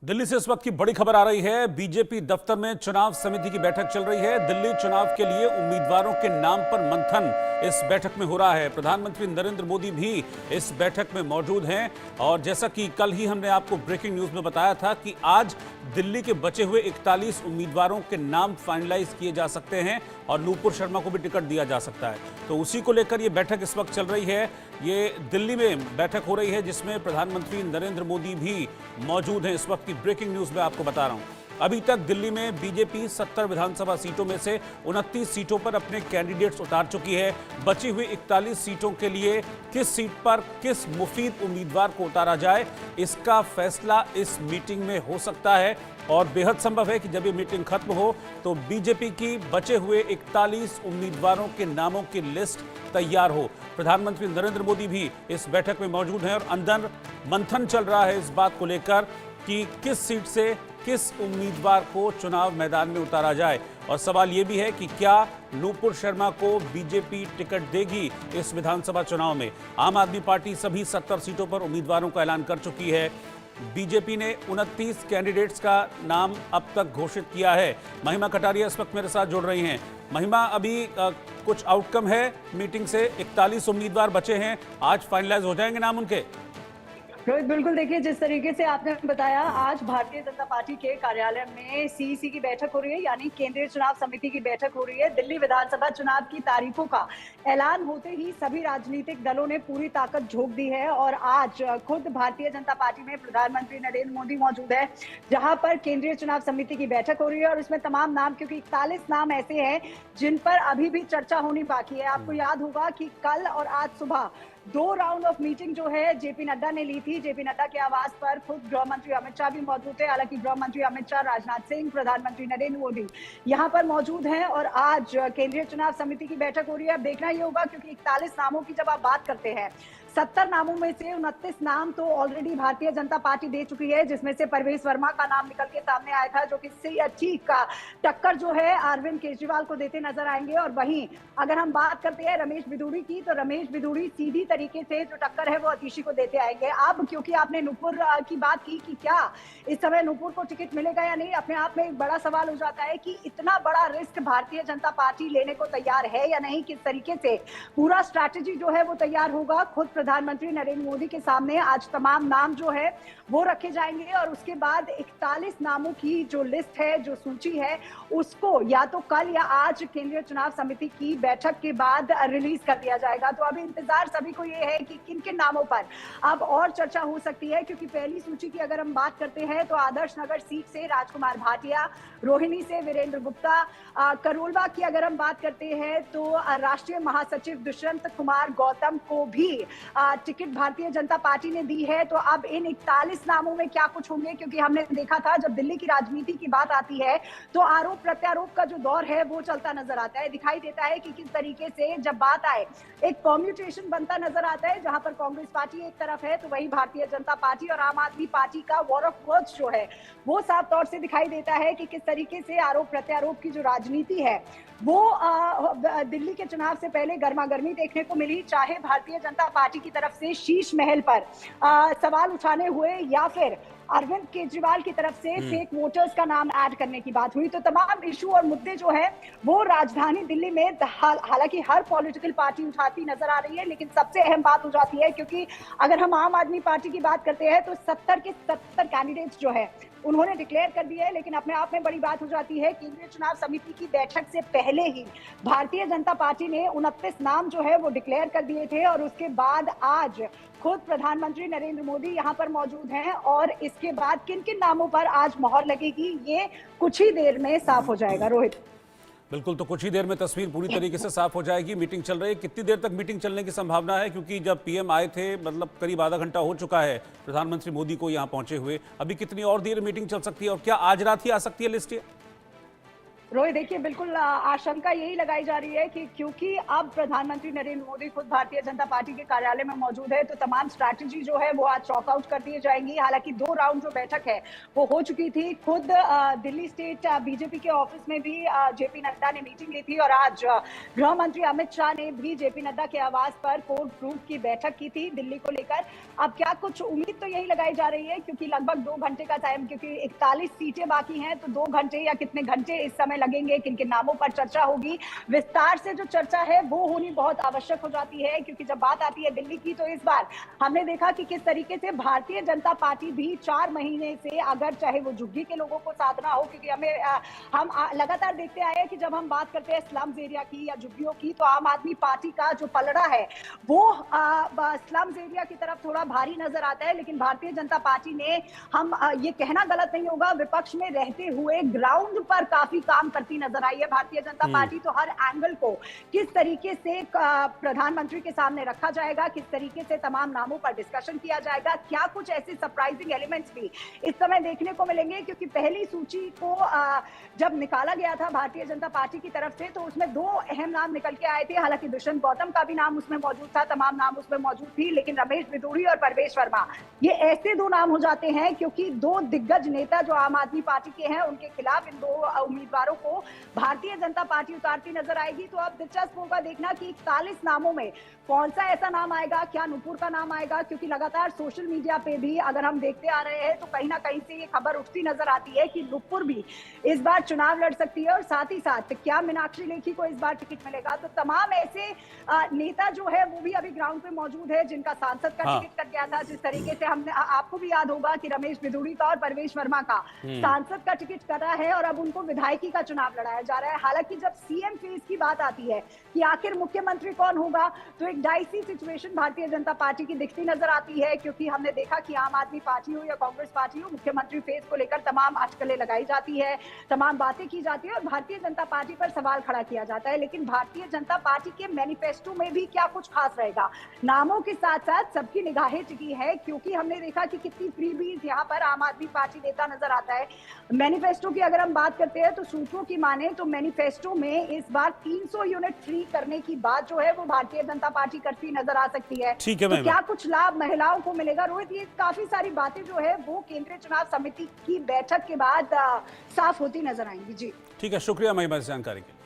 दिल्ली से इस वक्त की बड़ी खबर आ रही है। बीजेपी दफ्तर में चुनाव समिति की बैठक चल रही है। दिल्ली चुनाव के लिए उम्मीदवारों के नाम पर मंथन इस बैठक में हो रहा है। प्रधानमंत्री नरेंद्र मोदी भी इस बैठक में मौजूद हैं और जैसा कि कल ही हमने आपको ब्रेकिंग न्यूज में बताया था कि आज दिल्ली के बचे हुए 41 उम्मीदवारों के नाम फाइनलाइज किए जा सकते हैं और नूपुर शर्मा को भी टिकट दिया जा सकता है। तो उसी को लेकर ये बैठक इस वक्त चल रही है। ये दिल्ली में बैठक हो रही है जिसमें प्रधानमंत्री नरेंद्र मोदी भी मौजूद हैं। इस वक्त की ब्रेकिंग न्यूज में आपको बता रहा हूं। अभी तक दिल्ली में बीजेपी 70 विधानसभा सीटों में से 29 सीटों पर अपने कैंडिडेट्स उतार चुकी है। बची हुई 41 सीटों के लिए किस सीट पर किस मुफीद उम्मीदवार को उतारा जाए, इसका फैसला इस मीटिंग में हो सकता है और बेहद संभव है कि जब ये मीटिंग खत्म हो तो बीजेपी की बचे हुए 41 उम्मीदवारों के नामों की लिस्ट तैयार हो। प्रधानमंत्री नरेंद्र मोदी भी इस बैठक में मौजूद हैं और अंदर मंथन चल रहा है इस बात को लेकर कि किस सीट से किस उम्मीदवार को चुनाव मैदान में उतारा जाए। और सवाल यह भी है कि क्या नूपुर शर्मा को बीजेपी टिकट देगी इस विधानसभा चुनाव में। आम आदमी पार्टी सभी 70 सीटों पर उम्मीदवारों का ऐलान कर चुकी है। बीजेपी ने 29 कैंडिडेट्स का नाम अब तक घोषित किया है। महिमा कटारिया इस वक्त मेरे साथ जुड़ रही हैं। महिमा, अभी कुछ आउटकम है मीटिंग से? 41 उम्मीदवार बचे हैं, आज फाइनलाइज हो जाएंगे नाम उनके? रोहित, बिल्कुल देखिए, जिस तरीके से आपने बताया, आज भारतीय जनता पार्टी के कार्यालय में सीईसी की बैठक हो रही है, यानी केंद्रीय चुनाव समिति की बैठक हो रही है। दिल्ली विधानसभा चुनाव की तारीखों का ऐलान होते ही सभी राजनीतिक दलों ने पूरी ताकत झोंक दी है और आज खुद भारतीय जनता पार्टी में प्रधानमंत्री नरेंद्र मोदी मौजूद है, जहां पर केंद्रीय चुनाव समिति की बैठक हो रही है और इसमें तमाम नाम, क्योंकि 41 नाम ऐसे हैं जिन पर अभी भी चर्चा होनी बाकी है। आपको याद होगा कि कल और आज सुबह 2 राउंड ऑफ मीटिंग जो है जेपी नड्डा ने ली थी। जेपी नड्डा के आवास पर खुद गृह मंत्री अमित शाह भी मौजूद थे। हालांकि गृह मंत्री अमित शाह, राजनाथ सिंह, प्रधानमंत्री नरेंद्र मोदी यहां पर मौजूद हैं और आज केंद्रीय चुनाव समिति की बैठक हो रही है। अब देखना ये होगा, क्योंकि 41 नामों की जब आप बात करते हैं, 70 नामों में से 29 नाम तो ऑलरेडी भारतीय जनता पार्टी दे चुकी है, जिसमें से परवेश वर्मा का नाम निकल के सामने आया था, जो कि अच्छी का टक्कर जो है अरविंद केजरीवाल को देते नजर आएंगे। और वहीं अगर हम बात करते हैं रमेश बिधूड़ी की, तो रमेश बिधूड़ी सीधी तरीके से जो टक्कर है वो अतिशी को देते आएंगे। अब क्योंकि आपने नूपुर की बात की कि क्या इस समय नूपुर को टिकट मिलेगा या नहीं, अपने आप में एक बड़ा सवाल हो जाता है कि इतना बड़ा रिस्क भारतीय जनता पार्टी लेने को तैयार है या नहीं, किस तरीके से पूरा स्ट्रैटेजी जो है वो तैयार होगा। खुद प्रधानमंत्री नरेंद्र मोदी के सामने आज तमाम नाम जो है वो रखे जाएंगे और उसके बाद 41 नामों की जो लिस्ट है, जो सूची है, उसको या तो कल या आज केंद्रीय चुनाव समिति की बैठक के बाद रिलीज कर दिया जाएगा। तो अभी इंतजार सभी को ये है कि किन किन नामों पर अब और चर्चा हो सकती है, क्योंकि पहली सूची की अगर हम बात करते हैं तो आदर्श नगर सीट से राजकुमार भाटिया, रोहिणी से वीरेंद्र गुप्ता, करोलबाग की अगर हम बात करते हैं तो राष्ट्रीय महासचिव दुष्यंत कुमार गौतम को भी टिकट भारतीय जनता पार्टी ने दी है। तो अब इन 41 नामों में क्या कुछ होंगे, क्योंकि हमने देखा था जब दिल्ली की राजनीति की बात आती है तो आरोप प्रत्यारोप का जो दौर है वो चलता नजर आता है। दिखाई देता है कि किस तरीके से जब बात आए एक कॉम्यूटेशन बनता नजर आता है, जहां पर कांग्रेस पार्टी एक तरफ है तो वही भारतीय जनता पार्टी और आम आदमी पार्टी का वॉर ऑफ वर्ड्स जो है वो साफ तौर से दिखाई देता है कि किस तरीके से आरोप प्रत्यारोप की जो राजनीति है वो दिल्ली के चुनाव से पहले गर्मा गर्मी देखने को मिली। चाहे भारतीय जनता पार्टी की तरफ से शीश महल पर सवाल उठाने हुए या फिर अरविंद केजरीवाल की तरफ से फेक वोटर्स का नाम ऐड करने की बात हुई, तो तमाम इशू और मुद्दे जो है वो राजधानी दिल्ली में हालांकि हर पॉलिटिकल पार्टी उठाती नजर आ रही है, लेकिन सबसे अहम बात हो जाती है, क्योंकि अगर हम आम आदमी पार्टी की बात करते हैं तो 70 के 70 कैंडिडेट्स जो है उन्होंने डिक्लेयर कर दिया है। लेकिन अपने आप में बड़ी बात हो जाती है, केंद्रीय चुनाव समिति की बैठक से पहले ही भारतीय जनता पार्टी ने 29 नाम जो है वो डिक्लेयर कर दिए थे और उसके बाद आज खुद प्रधानमंत्री नरेंद्र मोदी यहां पर मौजूद हैं और इसके बाद किन किन नामों पर आज मोहर लगेगी ये कुछ ही देर में साफ हो जाएगा। रोहित, बिल्कुल, तो कुछ ही देर में तस्वीर पूरी तरीके से साफ हो जाएगी। मीटिंग चल रही है, कितनी देर तक मीटिंग चलने की संभावना है? क्योंकि जब पीएम आए थे, मतलब करीब आधा घंटा हो चुका है प्रधानमंत्री मोदी को यहां पहुंचे हुए, अभी कितनी और देर मीटिंग चल सकती है और क्या आज रात ही आ सकती है लिस्ट? रोहित, देखिए बिल्कुल आशंका यही लगाई जा रही है कि क्योंकि अब प्रधानमंत्री नरेंद्र मोदी खुद भारतीय जनता पार्टी के कार्यालय में मौजूद है, तो तमाम स्ट्रैटेजी जो है वो आज चॉक आउट कर दी जाएंगी। हालांकि 2 राउंड जो बैठक है वो हो चुकी थी। खुद दिल्ली स्टेट बीजेपी के ऑफिस में भी जेपी नड्डा ने मीटिंग ली थी और आज गृह मंत्री अमित शाह ने भी जेपी नड्डा के आवास पर कोर ग्रुप की बैठक की थी दिल्ली को लेकर। अब क्या कुछ उम्मीद तो यही लगाई जा रही है, क्योंकि लगभग 2 घंटे का टाइम, क्योंकि 41 सीटें बाकी हैं, तो 2 घंटे या कितने घंटे इस समय लगेंगे, किन किन नामों पर चर्चा होगी। विस्तार से जो चर्चा है वो होनी बहुत आवश्यक हो जाती है, क्योंकि जब बात आती है दिल्ली की, तो इस बार हमने देखा कि किस तरीके से भारतीय जनता पार्टी भी 4 महीने से, अगर चाहे वो झुग्गी के लोगों को साधना हो, क्योंकि हम लगातार देखते आए हैं कि जब हम बात करते हैं स्लम्स एरिया की या झुग्गियों की, तो आम आदमी पार्टी का जो पलड़ा है वो स्लम्स एरिया की तरफ थोड़ा भारी नजर आता है। लेकिन भारतीय जनता पार्टी ने, हम ये कहना गलत नहीं होगा, विपक्ष में रहते हुए ग्राउंड पर काफी काम करती नजर आई है भारतीय जनता पार्टी। तो हर एंगल को किस तरीके से प्रधानमंत्री के सामने रखा जाएगा, किस तरीके से तमाम नामों पर डिस्कशन किया जाएगा, क्या कुछ ऐसे सरप्राइजिंग एलिमेंट्स भी इस समय देखने को मिलेंगे। क्योंकि पहली सूची को जब निकाला गया था भारतीय जनता पार्टी की तरफ से, तो उसमें 2 अहम नाम निकल के आए थे। हालांकि दुष्यंत गौतम का भी नाम उसमें मौजूद था, तमाम नाम उसमें मौजूद थी, लेकिन रमेश बिधूड़ी और परवेश वर्मा, ये ऐसे 2 नाम हो जाते हैं क्योंकि 2 दिग्गज नेता जो आम आदमी पार्टी के हैं, उनके खिलाफ इन 2 उम्मीदवारों को भारतीय जनता पार्टी उतारती नजर आएगी। तो अब दिलचस्प होगा देखना कि 41 नामों में कौन सा ऐसा नाम आएगा, क्या नुपुर का नाम आएगा, क्योंकि लगातार सोशल मीडिया पे भी अगर हम देखते आ रहे हैं तो कहीं ना कहीं से ये खबर उठती नजर आती है कि नुपुर भी इस बार चुनाव लड़ सकती है। और साथ ही साथ क्या मीनाक्षी लेखी को इस बार टिकट मिलेगा। तो तमाम ऐसे नेता जो है वो भी अभी ग्राउंड पे मौजूद है, जिनका सांसद का टिकट कट गया था। जिस तरीके से हमने, आपको भी याद होगा कि रमेश बिधूड़ी का और परवेश वर्मा का सांसद का टिकट कटा है और अब उनको विधायकी का चुनाव लड़ाया जा रहा है। हालांकि जब सीएम फेज की बात आती है कि आखिर मुख्यमंत्री कौन होगा, तो एक dicey situation Bharatiya Janata party की दिखती नजर आती है। क्योंकि हमने देखा कि आम आदमी पार्टी हो या कांग्रेस पार्टी हो, मुख्यमंत्री फेज को लेकर तमाम अटकलें लगाई जाती है, तमाम बातें की जाती है और भारतीय जनता पार्टी पर सवाल खड़ा किया जाता है। लेकिन भारतीय जनता पार्टी के मैनिफेस्टो में भी क्या कुछ खास रहेगा, नामों के साथ साथ सबकी निगाहें टिकी है। क्योंकि हमने देखा कि कितनी फ्रीबीज यहाँ पर आम आदमी पार्टी देता नजर आता है। मैनिफेस्टो की अगर हम बात करते हैं तो सूत्रों की माने तो मैनिफेस्टो में इस बार 300 यूनिट फ्री करने की बात जो है वो भारतीय जनता पार्टी करती नजर आ सकती है। ठीक है, तो क्या कुछ लाभ महिलाओं को मिलेगा, रोहित, ये काफी सारी बातें जो है वो केंद्रीय चुनाव समिति की बैठक के बाद साफ होती नजर आएंगी। जी ठीक है, शुक्रिया महिमा इस जानकारी के लिए।